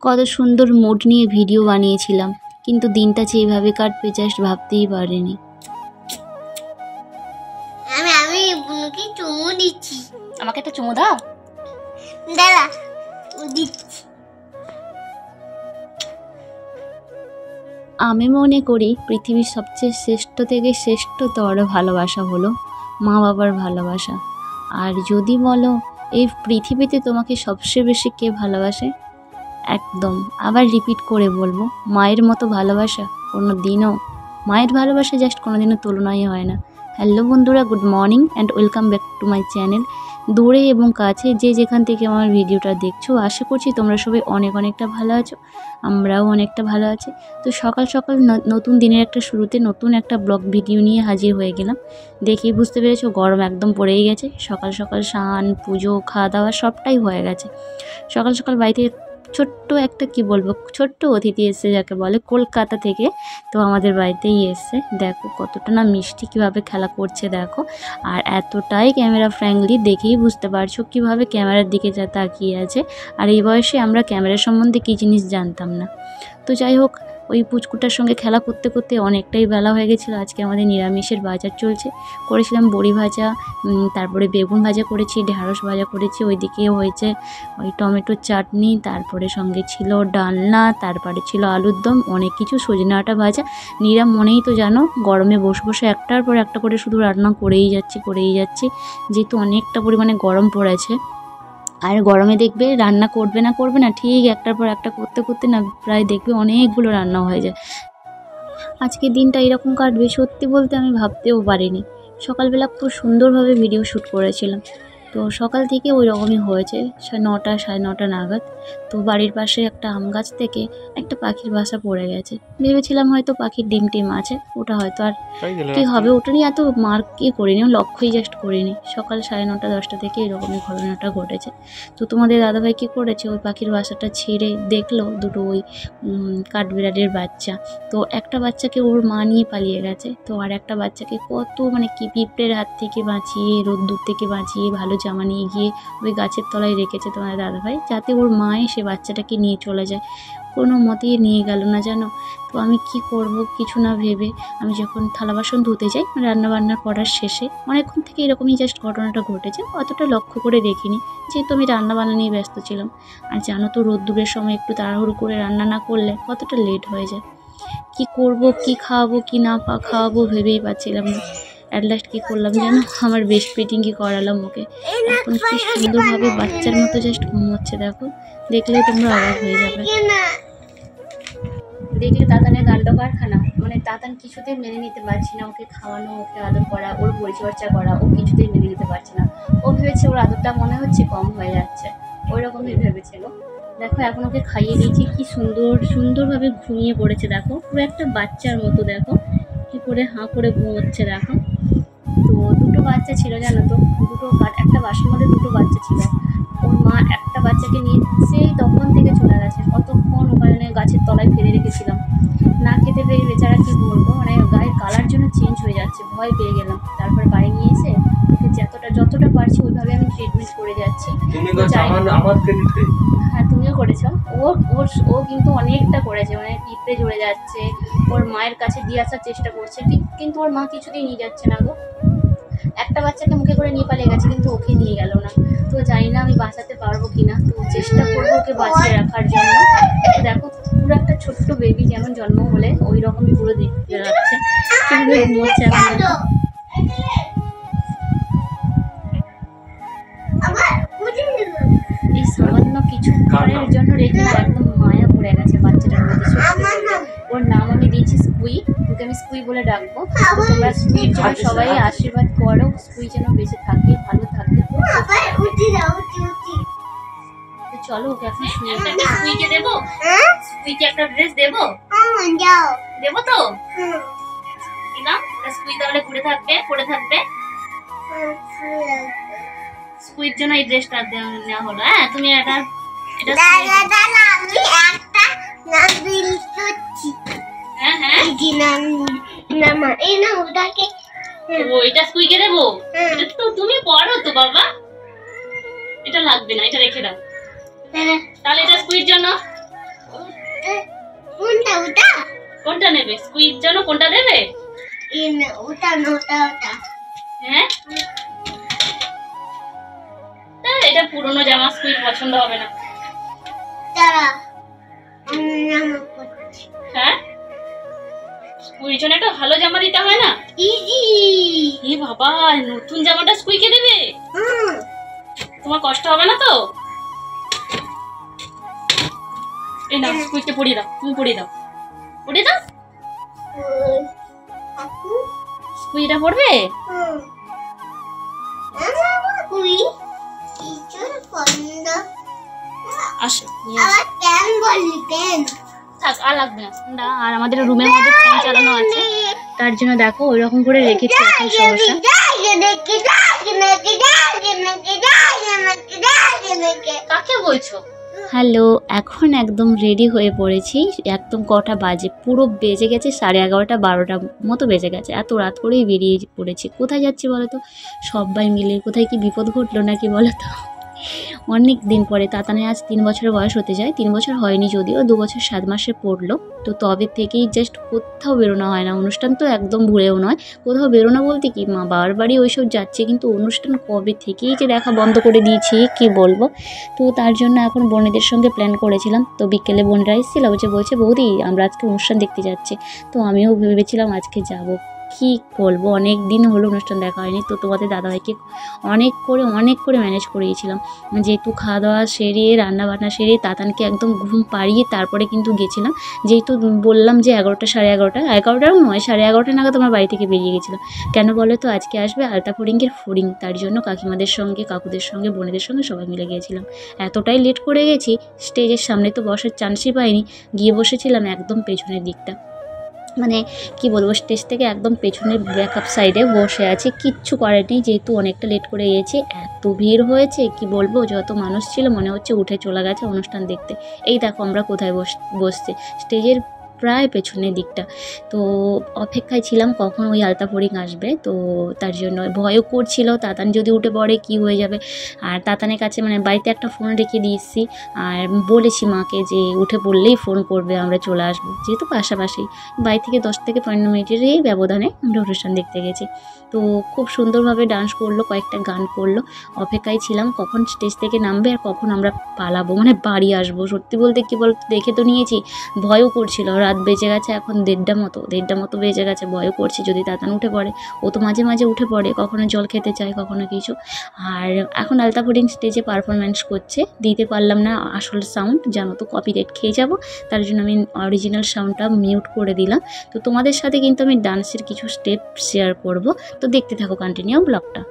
কত সুন্দর মুড নিয়ে ভিডিও বানিয়েছিলাম, কিন্তু দিনটা যে এইভাবে কাটবে জাস্ট ভাবতেই পারিনি। আমি বুনুকে চুমু দিচ্ছি। আমাকে একটা চুমু দাও। দাঁড়া, দিচ্ছি। আমি মনে করি পৃথিবীর সবচেয়ে শ্রেষ্ঠ থেকে শ্রেষ্ঠতর ভালোবাসা হলো মা বাবার ভালোবাসা। আর যদি বলো এই পৃথিবীতে তোমাকে সবচেয়ে বেশি কে ভালোবাসে, একদম আবার রিপিট করে বলবো, মায়ের মতো ভালোবাসা কোনো দিনও, মায়ের ভালোবাসা জাস্ট কোনো দিনও তুলনাই হয় না। হ্যালো বন্ধুরা, good morning and welcome back to my channel. দূরে এবং কাছে যে যেখান থেকে আমার ভিডিওটা দেখছো, আশা করছি তোমরা সবাই অনেকটা ভালো আছো, আমরাও অনেকটা ভালো আছি। তো সকাল সকাল নতুন দিনের একটা শুরুতে নতুন একটা ব্লগ ভিডিও নিয়ে হাজির হয়ে গেলাম। দেখেই বুঝতে পেরেছো গরম একদম পড়েই গেছে। সকাল সকাল স্নান পুজো খাওয়া দাওয়া সবটাই হয়ে গেছে। সকাল সকাল বাড়িতে ছোট্ট একটা ছোট্ট অতিথি এসছে, যাকে বলে কলকাতা থেকে। তো আমাদের বাড়িতেই এসছে। দেখো কতটা না মিষ্টি, কীভাবে খেলা করছে দেখো। আর এতটাই ক্যামেরা ফ্রেন্ডলি, দেখেই বুঝতে পারছো কীভাবে ক্যামেরার দিকে তাকিয়ে আছে। আর এই বয়সে আমরা ক্যামেরা সম্বন্ধে কী জিনিস জানতাম না। তো যাই হোক, ওই পুচকুটার সঙ্গে খেলা করতে করতে অনেকটাই বেলা হয়ে গেছিলো। আজকে আমাদের নিরামিষের বাজার চলছে। করেছিলাম বড়ি ভাজা, তারপরে বেগুন ভাজা করেছি, ঢ্যাঁড়স ভাজা করেছি, ওইদিকে হয়েছে ওই টমেটোর চাটনি, তারপরে সঙ্গে ছিল ডালনা, তারপরে ছিল আলুর দম, অনেক কিছু, সজনে ডাঁটা ভাজা। নিরাম মনেই তো জানো, গরমে বসে বসে একটার পর একটা করে শুধু রান্না করেই যাচ্ছি, যেহেতু অনেকটা পরিমাণে গরম পড়েছে। আর গরমে দেখবে রান্না করবে না ঠিক একটার পর একটা করতে করতে না প্রায় দেখবে অনেকগুলো রান্না হয়ে যায়। আজকের দিনটা এরকম কাটবে সত্যি বলতে আমি ভাবতেও পারিনি। সকালবেলা খুব সুন্দরভাবে ভিডিও শ্যুট করেছিলাম। তো সকাল থেকে ওই রকমই হয়েছে, 9টা সাড়ে 9টা নাগাদ। তো বাড়ির পাশে একটা আম গাছ থেকে একটা পাখির বাসা পড়ে গেছে। ভেবেছিলাম হয়তো পাখির ডিম টিম আছে, ওটা হয়তো আর কী হবে, ওটা নিয়ে এত মার্কই করিনি, লক্ষ্যই জাস্ট করিনি। সকাল 9:30 10টা থেকে এরকমই ঘটনাটা ঘটেছে। তো তোমাদের দাদাভাই কী করেছে, ওই পাখির বাসাটা ছেড়ে দেখলো দুটো ওই কাঠবিড়ালির বাচ্চা। তো একটা বাচ্চাকে ওর মা নিয়ে পালিয়ে গেছে। তো আর একটা বাচ্চাকে কত কি পিঁপড়ের হাত থেকে বাঁচিয়ে, রোদ্দুর থেকে বাঁচিয়ে ভালো জামা নিয়ে গিয়ে ওই গাছের তলায় রেখেছে তোমাদের দাদাভাই, যাতে ওর মা এসে বাচ্চাটাকে নিয়ে চলে যায়। কোনো মতেই নিয়ে গেল না জানো। তো আমি কি করব কিছু না ভেবে আমি যখন থালা বাসন ধুতে যাই, রান্নাবান্না করার শেষে, অনেকক্ষণ থেকে এরকমই জাস্ট ঘটনাটা ঘটেছে, অতটা লক্ষ্য করে দেখিনি, যেহেতু আমি রান্নাবান্না নিয়ে ব্যস্ত ছিলাম। আর জানো তো রোদ্দুরের সময় একটু তাড়াহুড়ো করে রান্না না করলে কতটা লেট হয়ে যায়। কি করব, কি খাওয়াবো, কি না খাওয়াবো ভেবেই পাচ্ছিলাম না। অ্যাট লাস্ট কী করলাম যেন, আমার বেস্ট ফিটিংই করালাম ওকে। এখন কি সুন্দরভাবে বাচ্চার মতো জাস্ট ঘুমোচ্ছে দেখো, দেখলে তোমরা অবাক হয়ে যাবে। দেখলে তাতানের কাণ্ড কারখানা, তাতান কিছুতেই মেনে নিতে পারছি না ওকে খাওয়ানো, ওকে আদর করা, ওর পরিচর্যা করা, ও কিছুতেই মেনে নিতে পারছে না। ও ভেবেছে ওর আদরটা মনে হচ্ছে কম হয়ে যাচ্ছে, ওই রকমই ভেবেছিল। দেখো এখন ওকে খাইয়ে দিয়েছি, কি সুন্দরভাবে ঘুমিয়ে পড়েছে দেখো, পুরো একটা বাচ্চার মতো। দেখো কি করে হাঁ করে ঘুমোচ্ছে দেখো। তো দুটো বাচ্চা ছিল জানো তো, একটা বাসার মধ্যে দুটো বাচ্চা ছিল। ওর মা একটা বাচ্চাকে নিয়ে সেই তখন থেকে চলে গেছে। কতক্ষণ ওখানে গাছের তলায় ফেলে রেখেছিলাম, না খেতে পেরে বেচারা কি বলবো, গায়ের কালার জন্য চেঞ্জ হয়ে যাচ্ছে, ভয় পেয়ে গেলাম। তারপর বাড়ি নিয়ে এসে ওকে যতটা পারছি ওইভাবে আমি ট্রিটমেন্ট করে যাচ্ছি। হ্যাঁ তুমিও করেছো। ও কিন্তু অনেকটা করেছে, পিঁপড়ে জুড়ে যাচ্ছে, ওর মায়ের কাছে দিয়ে আসার চেষ্টা করছে, কিন্তু ওর মা কিছুতেই নিয়ে যাচ্ছে না গো। একটা বাচ্চাকে মুখে করে নিয়ে পালিয়ে গেছে, কিন্তু ওকে নিয়ে গেল না। তো জানি না আমি বাঁচাতে পারবো কিনা, তো চেষ্টা করবো ওকে বাঁচিয়ে রাখার জন্য। দেখো পুরো একটা ছোট্ট বেবি যেমন জন্ম হলে ওই রকমই পুরো দেখতে যাচ্ছে, কিন্তু ঘুমোচ্ছে এখন। এই সামান্য কিছুক্ষণের জন্য রেখে একদম মায়া পড়ে গেছে বাচ্চাটার মধ্যে। ওর নাম আমি দিয়েছি স্কুই, ওকে আমি স্কুই বলে ডাকবো। তোমরা স্কুইর জন্য সবাই আশীর্বাদ করো, স্কুই যেন বেঁচে থাকে, ভালো থাকে। চলো ওকে এখন শুয়ে দেবো। স্কুইকে দেবো, স্কুইকে একটা ড্রেস দেবো, দেবো তো না? স্কুই তাহলে পরে থাকবে। স্কুইর জন্য এই ড্রেসটা নেওয়া হলো। হ্যাঁ তুমি এটা এটা স্কুইকে দেবো। এটা তো তুমি পড়ো তো বাবা, এটা লাগবে না, এটা রেখে দাও। তাহলে এটা স্কুইর জন্য, নেবে? স্কুইজ জানো কোনটা দেবে? ওটা না, ওটা ওটা। হ্যাঁ, এটা পুরনো জামা, স্কুইজ পছন্দ হবে না। দাঁড়া, জামা পরছি। হ্যাঁ, স্কুইর জন্য একটা ভালো জামা দিতে হয় না? ইজি। এ বাবা, নতুন জামাটা স্কুইকে দেবে? তোমার কষ্ট হবে না তো? এই না, স্কুইকে পরিয়ে দাও, তুমি পরিয়ে দাও, পরিয়ে দাও। স্কুইটা পড়বে? আসো, থাক, আর লাগবে না। আর আমাদের রুমের মধ্যে ফ্যান চালানো আছে, তার জন্য দেখো ওইরকম করে রেখেছি এখন সমস্যা। কাকে বলছো? হ্যালো, এখন একদম রেডি হয়ে পড়েছি। একদম কটা বাজে, পুরো বেজে গেছে 11:30 12টার মতো বেজে গেছে। এত রাত করেই বেরিয়ে পড়েছি। কোথায় যাচ্ছি বলো তো? সবাই মিলে। কোথায় কি বিপদ ঘটলো নাকি বলো তো? অনেক দিন পরে তাতানের আজ 3 বছরের বয়স হতে যায়। 3 বছর হয়নি, যদিও 2 বছর 7 মাসে পড়লো। তো তবে থেকেই জাস্ট কোথাও বেরোনো হয় না। অনুষ্ঠান তো একদম ভুলেও নয়। কোথাও বেরোনো বলতে কি, মা বাবার বাড়ি ওইসব যাচ্ছে, কিন্তু অনুষ্ঠান কবে থেকেই যে দেখা বন্ধ করে দিয়েছি কি বলবো। তো তার জন্য এখন বোনেদের সঙ্গে প্ল্যান করেছিলাম। তো বিকেলে বোনরা এসেছিল, বলছে বৌদি আমরা আজকে অনুষ্ঠান দেখতে যাচ্ছি। তো আমিও ভেবেছিলাম আজকে যাব। কি বলবো, অনেক দিন হলো অনুষ্ঠান দেখা হয়নি। তো তোমাদের দাদাভাইকে অনেক করে ম্যানেজ করিয়েছিলাম, যেহেতু খাওয়া দাওয়া সেরে রান্না বান্না সেরে তাতানকে একদম ঘুম পাড়িয়ে তারপরে কিন্তু গেছিলাম। যেহেতু বললাম যে 11টা 11:30 নয় 11:30 নাগাদ আমার বাড়ি থেকে বেরিয়ে গেছিলাম। কেন বলো তো? আজকে আসবে আলতা ফড়িংয়ের ফড়িং, তার জন্য কাকিমাদের সঙ্গে, কাকুদের সঙ্গে, বোনেদের সঙ্গে সবাই মিলে গিয়েছিলাম। এতটাই লেট করে গেছি, স্টেজের সামনে তো বসার চান্সই পাইনি। গিয়ে বসেছিলাম একদম পেছনের দিকটা, মানে কি বলবো, স্টেজ থেকে একদম পেছনের ব্যাকআপ সাইডে বসে আছি। কিচ্ছু করার নেই, যেহেতু অনেকটা লেট করে গিয়েছি। এত ভিড় হয়েছে কি বলবো, যত মানুষ ছিল মনে হচ্ছে উঠে চলে গেছে অনুষ্ঠান দেখতে। এই দেখো আমরা কোথায় বসছি, স্টেজের প্রায় পেছনের দিকটা। তো অপেক্ষায় ছিলাম কখন ওই আলতা ফড়িং আসবে। তো তার জন্য ভয়ও করছিল, তাতান যদি উঠে পড়ে কি হয়ে যাবে। আর তাতানের কাছে মানে বাড়িতে একটা ফোন রেখে দিয়েছি, আর বলেছি মাকে যে উঠে পড়লেই ফোন করবে, আমরা চলে আসবো, যেহেতু পাশাপাশি বাড়ি থেকে 10 থেকে 15 মিনিটেরই ব্যবধানে আমরা অনুষ্ঠান দেখতে গেছি। তো খুব সুন্দরভাবে ডান্স করলো, কয়েকটা গান করলো। অপেক্ষায় ছিলাম কখন স্টেজ থেকে নামবে আর কখন আমরা পালাবো, মানে বাড়ি আসবো। সত্যি বলতে কি বল, দেখে তো নিয়েছি, ভয়ও করছিল। রাত বেজে গেছে এখন 1:30 মতো বেজে গেছে। ভয়ও করছে যদি তাতান উঠে পড়ে। ও তো মাঝে মাঝে উঠে পড়ে, কখনো জল খেতে চায়, কখনো কিছু। আর এখন আলতা ফড়িং স্টেজে পারফরমেন্স করছে, দিতে পারলাম না আসল সাউন্ড, জানো তো কপিরাইট খেয়ে যাব। তার জন্য আমি অরিজিনাল সাউন্ডটা মিউট করে দিলাম। তো তোমাদের সাথে কিন্তু আমি ডান্সের কিছু স্টেপ শেয়ার করব, তো দেখতে থাকো কন্টিনিউ ব্লগটা।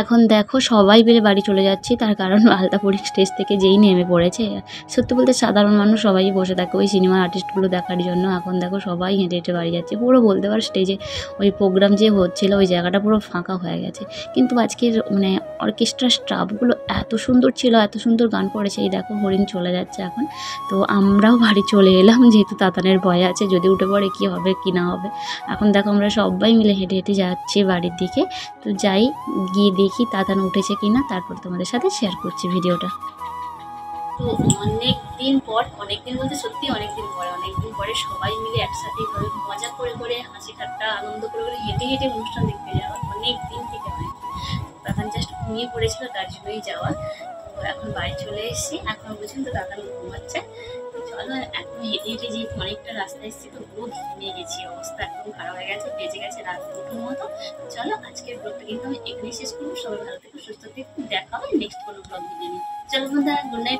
এখন দেখো সবাই মিলে বাড়ি চলে যাচ্ছি, তার কারণ আলতাপুরি স্টেজ থেকে যেই নেমে পড়েছে, সত্যি বলতে সাধারণ মানুষ সবাই বসে থাকে ওই সিনেমা আর্টিস্টগুলো দেখার জন্য। এখন দেখো সবাই হেঁটে হেঁটে বাড়ি যাচ্ছে, পুরো বলতে পারো স্টেজে ওই প্রোগ্রাম যে হচ্ছিলো ওই জায়গাটা পুরো ফাঁকা হয়ে গেছে। কিন্তু আজকের মানে অর্কেস্ট্রার স্টাফগুলো এত সুন্দর ছিল, এত সুন্দর গান করেছে। এই দেখো হরিণ চলে যাচ্ছে এখন। তো আমরাও বাড়ি চলে এলাম, যেহেতু তাতানের ভয় আছে যদি উঠে পড়ে কী হবে কি না হবে। এখন দেখো আমরা সবাই মিলে হেঁটে হেঁটে যাচ্ছি বাড়ির দিকে। তো যাই, গিয়ে দেখি তাতান উঠেছে কিনা, তারপর তোমাদের সাথে শেয়ার করছি ভিডিওটা। তো অনেক দিন বলতে সত্যি অনেক দিন পরে সবাই মিলে একসাথে এইভাবে মজা করে করে হাসি ঠাট্টা আনন্দ করে করে হেঁটে হেঁটে অনুষ্ঠান দেখতে যাওয়া অনেক দিন থেকে অনেক। তাতান জাস্ট ঘুমিয়ে পড়েছিল তার জন্যই যাওয়া। তো এখন বাড়ি চলে এসেছি, এখন বুঝুন তো তাতান ঘুমাচ্ছে। তো চলো এখন হেঁটে হেঁটে যেহেতু অনেকটা রাস্তা এসেছি তো পুরো ঘেমে গেছি, অবস্থা একদম খারাপ হয়ে গেছে, বেজে গেছে রাত 2টোর মতো। চলো আজকের ব্লগটা কিন্তু আমি এখানেই শেষ করবো। সবাই ভালো থেকো, সুস্থ থেকো, দেখা হবে নেক্সট কোনো ব্লগ ভিডিও নিয়ে। চলো বন্ধুরা, গুড নাইট।